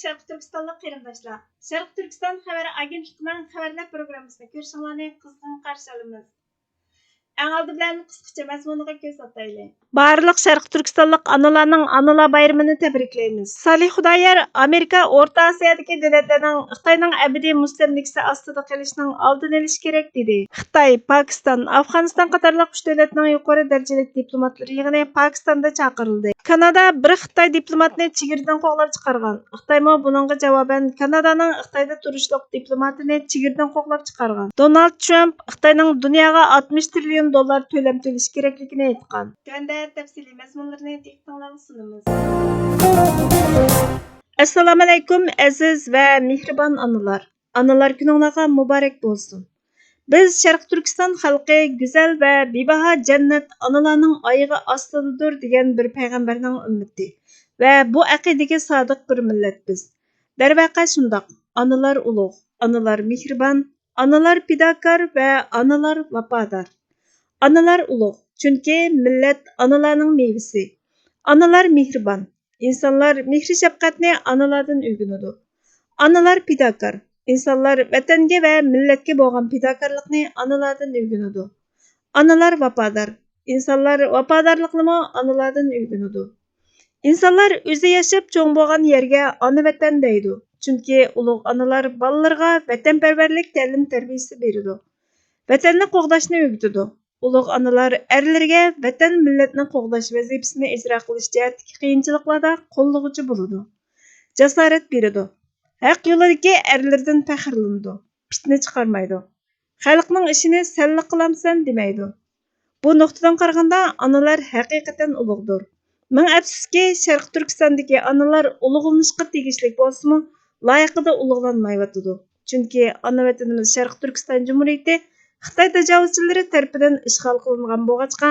Şərq Türkistanlıq qarindaşlar. Şərq Türkistan xəbər agentliğinin xəbərlər proqramısını görüşünüzü qızğın qarşı alırıq. Ən aldı bilan qısqacha məzmuniga göz ataylı. Barlıq Şərq Türkistanlıq analarning Analar bayramını təbrikləyimiz. Salih Xudoyer Amerika O'rta Osiyodagi davlatlarning Xitoyning abadiy mustamlikasi ostida qolishining oldini olish kerak dedi. Xitoy, Pokiston, Afg'oniston qatorliq 3 davlatning yuqori darajali diplomatlari yig'ini Pokistonda chaqirildi. Kanada bir Xitoy diplomatni chegaradan qo'g'lab chiqargan. Xitoymi buningga javoban Kanadaning Xitoyda turishliq diplomatini chegaradan qo'g'lab chiqargan. Donald Trump Xitoyning dunyoga 60 trillion dollar to'lam to'lash kerakligini aytgan. Tunda tafsiliy mazmunlarni diqqatingizga sunamiz. Assalomu alaykum aziz va mehribon onalar. Analar kuningizga muborak bo'lsin. Biz Sharq Turkiston xalqi go'zal va bebaho jannat analarning oyog'i ostidadir degan bir payg'ambarning ummati va bu aqidaga sodiq bir millat biz. Darvaqa shundoq. Analar ulug', analar mehribon, analar fidokor va analar vafodor. Analar ulug', chunki millat analarning mevasi. Analar mehribon. İnsanlar mehri shafqatni analardan o'rganadi. Analar fidokor. İnsanlar vatanga va millatga bo'lgan fidokorlikni analardan o'rganadi. Analar vafodor. İnsanlar vafodorlikni analardan o'rganadi. İnsanlar o'zi yashab cho'ng bo'lgan yerga ona vatan deydi. Chunki ulug' analar bolalarga vatanparvarlik ta'lim tarbiyasi beradi. Vatanni qo'g'dashni o'rgatadi. Ulug' analar erlarga vatan millatni qo'g'dash vazifasini ijro qilish jihatdagi qiyinchiliklarda qo'llovchi bo'ladi. Jasorat beradi. Haq yo'lidagi erlardan faxrlanadi. Fitna chiqarmaydi. Xalqning ishini sanli qilamsan demaydi. Bu nuqtadan qaraganda analar haqiqatan ulug'dir. Ming afsuski, Sharq Turkistondagi analar ulug'lanishga tegishli bo'lsa-mu, loyiqida ulug'lanmayotidi. Chunki ona vatanimiz Sharq Turkiston Jumhuriyati Xitoy tajovuzchilari tarafidan ishg'ol qilingan bo'lg'achqa,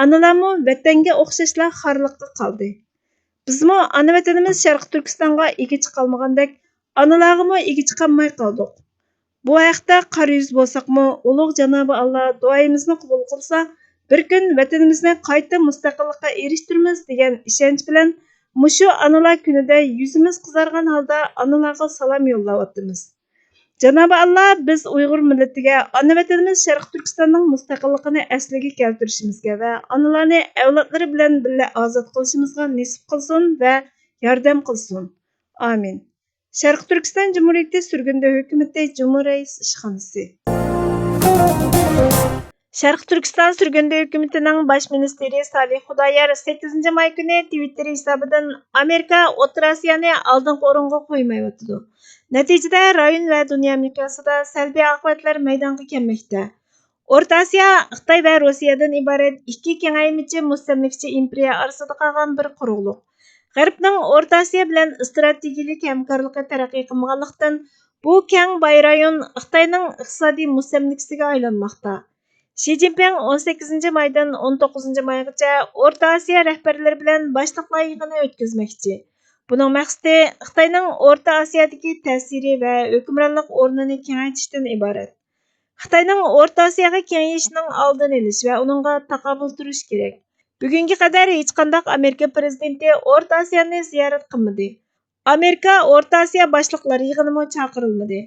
analarmi vatanga o'xshashla xorliqqa qoldi. Bizmi ona vatanimiz Sharq Turkistonga ega chiqolmagandek, analarga ega chiqolmay qoldik. Bu haqda qara yuz bo'lsaqmi, ulug' Janobi Alloh duoyimizni qabul qilsa, bir kun vatanimizni qayta mustaqillikqa erishtiramiz degan ishonch bilan mushu analar kunida yuzimiz qizargan holda analarga salom yo'llayapmiz. Janobi Alloh biz Uyg'ur millatiga ona vatanimiz Sharq Turkistonning mustaqilligini asliga keltirishimizga va onalarni avlodlari bilan birga ozod qilishimizga nasib qilsin va yordam qilsin. Amin. Sharq Turkiston Jumhuriyati surgunda hukumati Jumhuriyat ishxonasi. Sharq Turkiston surgunda hukumatining bosh ministri Salih Xudoyer 8-may kuni Twitter hisobidan Amerika O'rta Osiyoni oldingi o'ringa qo'ymayotdi. Natijada rayon va dunyo miqyosida salbiy oqibatlar maydonga kelmoqda. O'rta Osiyo Xitoy va Rossiyadan iborat ikki kengaymichi mustamlikachi imperiya orasida qolgan bir quruqliq. G'arbning O'rta Osiyo bilan strategik hamkorligi taraqqiy qilmaganlikdan bu keng boy rayon Xitoyning iqtisodiy mustamlikasiga aylanmoqda. Xi Jinping 18-maydan 19-maygacha O'rta Osiyo rahbarlari bilan boshliqlar yig'ini o'tkazmoqchi. Buning maqsadi Xitoyning O'rta Osiyodagi ta'siri va hukmronlik o'rnini kengaytirishdan iborat. Xitoyning O'rta Osiyoga kengayishining oldini olish va uningga taqobil turish kerak. Bugunga qadar hech qanday Amerika prezidenti O'rta Osiyoni ziyorat qilmadi. Amerika O'rta Osiyo boshliqlar yig'inimi chaqirilmadi.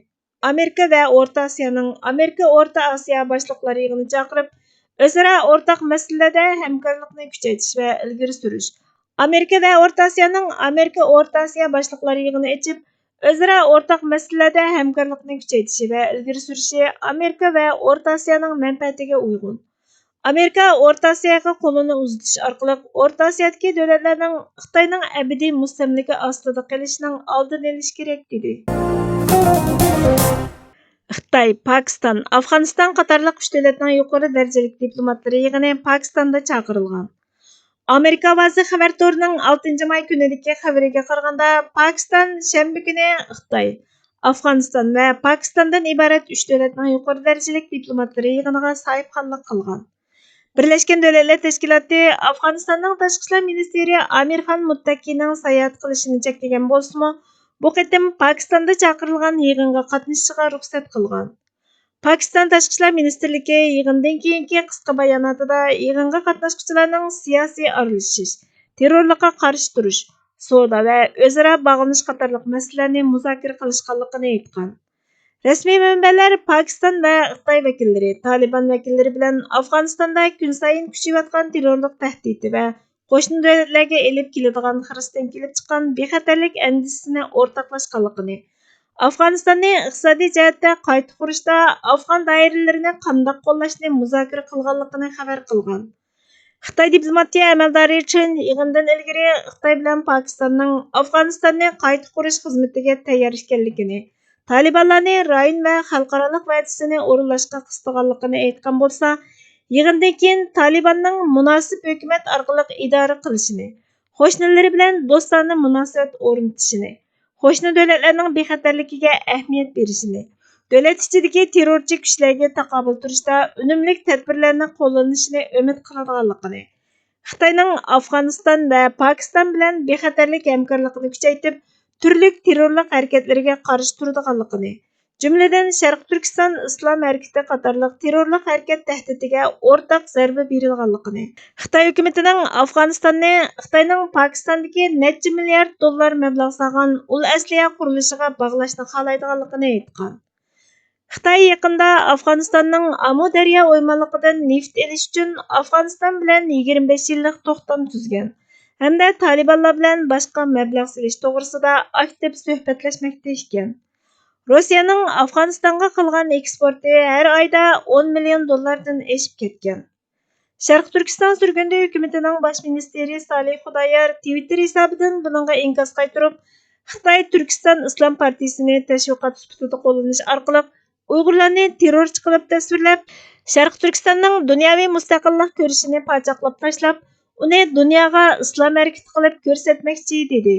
Amerika va O'rta Osiyoning Amerika O'rta Osiyo boshliqlar yig'ini chaqirib, o'zaro o'rtaq masalalarda hamkorlikni kuchaytirish va ilgari surish. Amerika va O'rta Osiyoning Amerika O'rta Osiyo boshliqlar yig'ini ochib, o'zaro o'rtaq masalalarda hamkorlikni kuchaytirishi va ilgari surishi Amerika va O'rta Osiyoning manfaatiga uyg'un. Amerika O'rta Osiyoga qo'lini uzatish orqali O'rta Osiyodagi davlatlarning Xitoyning abadiy mustamlika ostida qolishining oldini olish kerak dedi. Xitoy, Pokiston, Afg'oniston qatorliq 3 davlatning yuqori darajali diplomatlari yig'ini Pokistonda chaqirilgan. Amerika ovozi xabar to'rining 6-may kunidagi xabariga qaraganda, Pokiston shanba kuni Xitoy, Afg'oniston va Pokistondan iborat 3 davlatning yuqori darajali diplomatlari yig'iniga sahibxonlik qilgan. Birlashgan Davlatlar Tashkiloti Afg'onistonning tashqi ishlar ministri Amir Khan Muttaqining sayohat qilishini cheklagan bo'lsa-mu, bu qitim Pokistonda chaqirilgan yig'inga qatnashishiga ruxsat qilgan. Pokiston Tashqi ishlar ministrligi yig'indan keyingi qisqa bayonotida yig'inga qatnashuvchilarning siyosiy aralashish, terrorlikqa qarshi turish, savdo va o'zaro bog'lanish qatorliq masalalarni muzokara qilishganligini aytgan. Rasmiy manbalar Pokiston va Xitoy vakillari Taliban vakillari bilan Afg'onistonda kun sayin kuchayayotgan terrorlik tahdidi va qo'shni davlatlarga elib keladigan xiristdan kelib chiqqan bexatarlik andisini o'rtoqlashganligini, Afg'onistonni iqtisodiy jihatda qayta qurishda afg'on doiralarini qanday qo'llashni muzokara qilganligini xabar qilgan. Xitoy diplomatiya amaldori Chen yig'indan ilgari Xitoy bilan Pokistonning Afg'onistonni qayta qurish xizmatiga tayyor ekanligini, Talibanlarni rayon va xalqaro va'dasini o'rinlashga qistaganligini aytgan bo'lsa, yig'indan keyin Talibanning munosib hukumat orqali idora qilishini, qo'shnilari bilan do'stona munosabat o'rnatishini, qo'shni davlatlarning bexatarligiga ahamiyat berishini, davlat ichidagi terrorchi kuchlarga taqobil turishda unumli tadbirlarni qo'llanishini umid qiladiganligini, Xitoyning Afg'oniston va Pokiston bilan bexatarlik hamkorligini kuchaytirib, turli terrorlik harakatlariga qarshi turadiganligini, jumladan Sharq Turkiston Islom harakati qatorliq terrorlik harakat tahdidiga o'rtaq zarba berilganligini, Xitoy hukumatining Afg'onistonni Xitoyning Pokistondagi necha milliard dollar mablag' solgan ul asliya qurilishiga bog'lashni xohlaydiganligini aytgan. Xitoy yaqinda Afg'onistonning Amu daryo o'ymonligidan neft olish uchun Afg'oniston bilan 25 yillik to'xtam tuzgan hamda Talibanlar bilan boshqa mablag' solish to'g'risida aktiv suhbatlashmoqda ekan. Rossiyaning Afg'onistonga qilgan eksporti har oyda 10 million dollardan oshib ketgan. Sharq Turkiston surgundi hukumatining bosh ministri Salih Xudoyor Twitter hisobidan buningga inkos qaytarib, Xitoy Turkiston Islom partiyasini tashviqot sifatida qo'llanish orqali Uyg'urlarni terrorchi qilib tasvirlab, Sharq Turkistonning dunyoviy mustaqillik ko'rishini pachaqlab tashlab, uni dunyoga islom harakati qilib ko'rsatmoqchi dedi.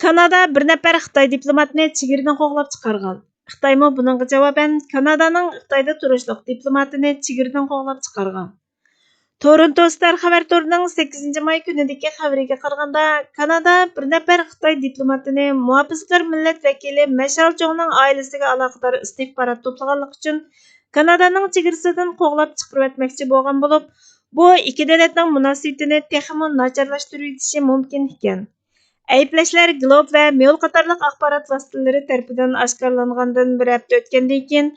Kanada bir nafar Xitoy diplomatini chegaradan qo'g'lab chiqargan. Xitoymi buningga javoban Kanadaning Xitoyda turishliq diplomatini chegaradan qo'g'lab chiqargan. Toronto Star xabar torining 8 may kunidagi xabariga qaraganda, Kanada bir nafar Xitoy diplomatini muhofizkor millat vakili Mashal Chongning oilasiga aloqador istixborot to'plaganlik uchun Kanadaning chegarasidan qo'g'lab chiqarib o'tmoqchi bo'lgan bo'lib, bu ikki davlatning munosabatini texmo nacharlashtirib yetishi mumkin ekan. Ayblashlar Globe va Mail qatorliq axborot vositalari tomonidan oshkorlangandan bir hafta o'tgandan keyin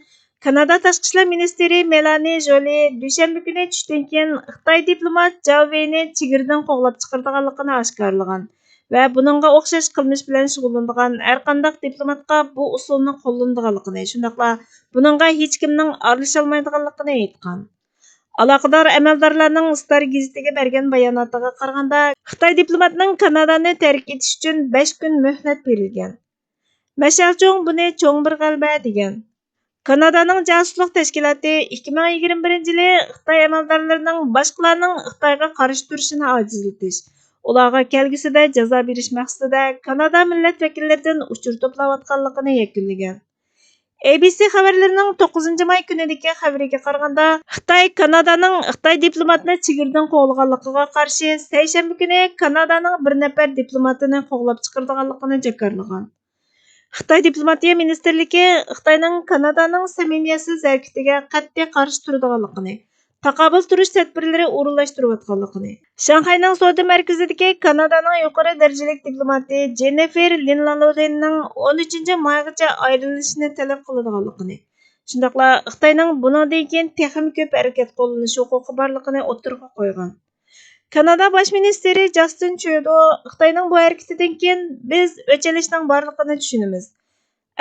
Kanada Tashqi ishlar ministri Melanie Jolie dushanba kuni tushdan keyin Xitoy diplomat Zhao Wei'ni chegaradan qo'g'lab chiqarganligini oshkorlagan va buningga o'xshash qilmish bilan shug'ullanadigan har qanday diplomatga bu usulni qo'llanadiganligini, shundaqla buningga hech kimning aralasha olmaydiganligini aytgan. Aloqador amaldorlarning Star gazetiga bergan bayonotiga qaraganda, Xitoy diplomatining Kanadani tark etish uchun 5 kun muhlat berilgan. Mashal Chong buni cho'ng bir g'alaba degan. Kanadaning jasuslik tashkiloti 2021-yili Xitoy amaldorlarining boshqalarning Xitoyga qarshi turishini ojizlatish, ularga kelgusida jazo berish maqsadida Kanada millat vakillaridan uchur to'playotganligini yakunlagan. ABC xabarlarining 9 may kunidagi xabariga qaraganda, Xitoy Kanadaning Xitoy diplomatini chegaradan qo'g'laganligiga qarshi seshanba kuni Kanadaning bir nafar diplomatini qo'g'lab chiqarganligini jakarlagan. Xitoy diplomatiya ministrligi Xitoyning Kanadaning samimiyatsiz harakatiga qat'iy qarshi turadiganligini, taqobil turish tadbirlari o'rinlashtirayotganligini, Shanxayning savdo markazidagi Kanadaning yuqori darajalik diplomati Jennifer Linlanlodenning 13-maygacha ayrilishini talab qiladiganligini, shundaqla Xitoyning buningdan keyin texnik ko'p harakat qo'llanish huquqi borligini o'tirg'a qo'ygan. Kanada bosh ministri Justin Trudeau Xitoyning bu harakatidan keyin biz o'chilishning borligini tushunamiz.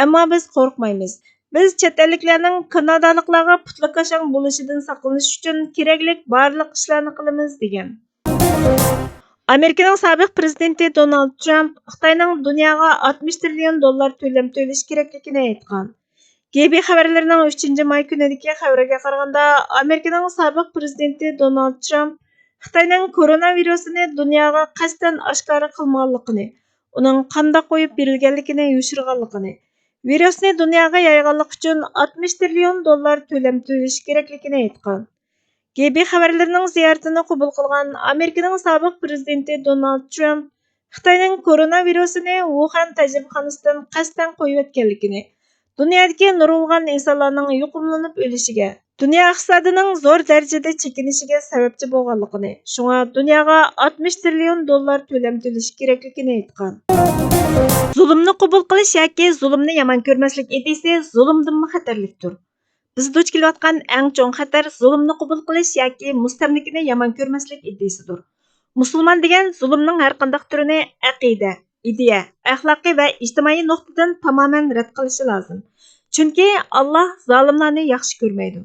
Ammo biz qo'rqmaymiz. Biz chet elliklarning kanadaliklarga putlaqashang bo'lishidan saqlanish uchun kerakli barliq ishlarni qilamiz degan. Amerikaning sobiq prezidenti Donald Trump Xitoyning dunyoga 60 trillion dollar to'lam to'lash kerakligini aytgan. GB xabarlarining 3-may kunidagi xabariga qaraganda, Amerikaning sobiq prezidenti Donald Trump Xitoyning koronavirusini dunyoga qasddan oshkora qilmaganligini, uning qanday qo'yib berilganligini yoshirganligini, virusni dunyoga yayganlik uchun 60 trillion dollar to'lam to'lash kerakligini aytgan. GB xabarlarining ziyoratini qabul qilgan Amerikaning sobiq prezidenti Donald Trump Xitoyning koronavirusini Wuhan tajribxonasidan qasddan qo'yib o'tganligini, dunyodagi nurg'un insonlarning yuqumlanib o'lishiga, Dünya iqtisodining zo'r darajada chekinishiga sababchi bo'lganligini, shunga dunyoga 60 trillion dollar to'lam to'lish kerakligini aytgan. Zulmni qabul qilish yoki zulmni yomon ko'rmaslik ideyasi zulmdanmi xatarlikdir. Biz duch kelayotgan eng chong xatar zulmni qabul qilish yoki mustamlikani yomon ko'rmaslik ideyasidir. Musulmon degan zulmning har qanday turini aqida, ideya, axloqiy va ijtimoiy nuqtadan tamoman rad qilishi lozim. Chunki Alloh zolimlarni yaxshi ko'rmaydi.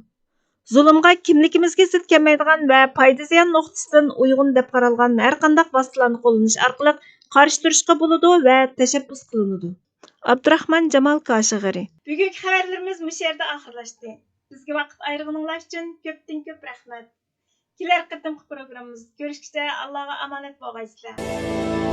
Zulmga kimligimizga zid kelmaydigan va foyda ziyon nuqtasidan uyg'un deb qaralgan har qanday vositalarni qo'llanish orqali qarshi turishga bo'ladi va tashabbus qilinadi. Abdurahmon Jamol Koshig'ari. Bugungi xabarlarimiz bu yerda oxirlashdi. Bizga vaqt ayirganingiz uchun ko'p rahmat. Kelar qatimqi programmamiz ko'rishguncha Allohga omonat bo'lgaysizlar.